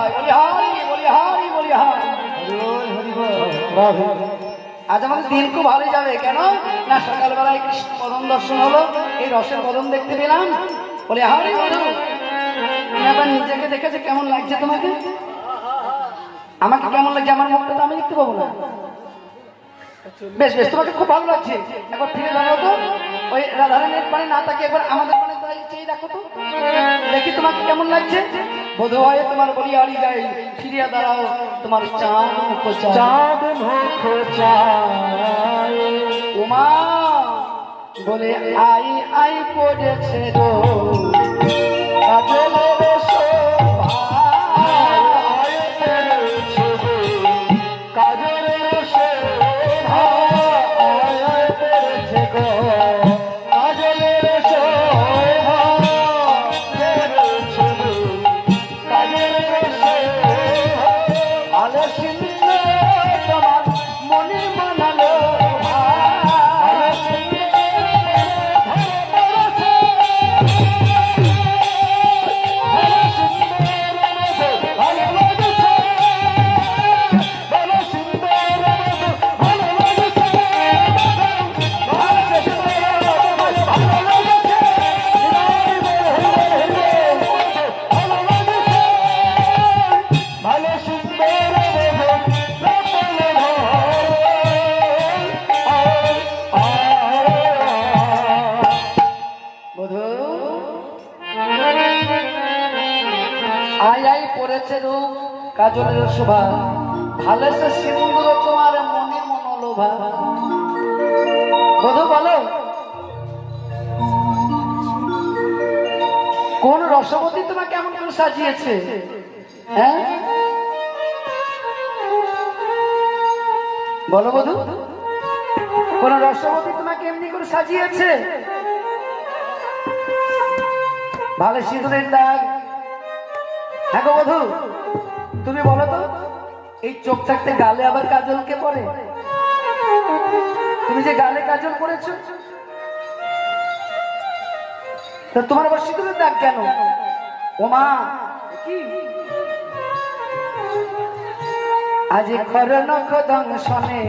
যায়। বলি হারি বলি হারি বলি হারি। আজ আমাদের দিন খুব ভালোই যাবে। কেন না সকালবেলায় কৃষ্ণ বদন দর্শন হলো, এই রসের বদন দেখতে পেলাম। বলি হারি বলো, তুমি আবার নিজেকে দেখেছে কেমন লাগছে তোমাকে? আমাকে কেমন লাগছে? আমার মুখটা তো আমি দেখতে পাবো না। বেশ বেশ, তোমাকে খুব ভালো লাগছে। একবার ফিরে দাঁড়াও তো, ওই রাধারানীর পানে না তাকে একবার আমাদের পানে চেয়ে দেখো তো, দেখি তোমাকে কেমন লাগছে। বোধ হয় তোমার বলি হারি যায়। ফিরিয়া দাঁড়াও, তোমার চাঁদ মুখ চাঁদ মুখ চায়। উমা বলে আই আই পড়েছে গো কাজলের শোভা, কাজলের শোভা পড়েছে গো কাজলের শোভা, কাজলের শোভা আলো সিন্ধু তোমার মনে মানালো। কাজলের শোভা ভালো সে সিন্দুর তোমার মনে মনোলোভা। বধূ বলো, কোন রসবতী তোমাকে কেমন করে সাজিয়েছে? হ্যাঁ বলো বধূ, কোন রসবতী তোমাকে এমনি করে সাজিয়েছে? ভালো সিঁদুরের দাগ। হ্যাঁ গো বধূ, তুমি বলো তো, এই চোখ থাকতে গালে আবার কাজল কে পরে? তুমি যে গালে কাজল পরেছো, তোমার আবার সিঁদুরের দাগ কেন? ও মা, কি আজ খর নখ দংশনে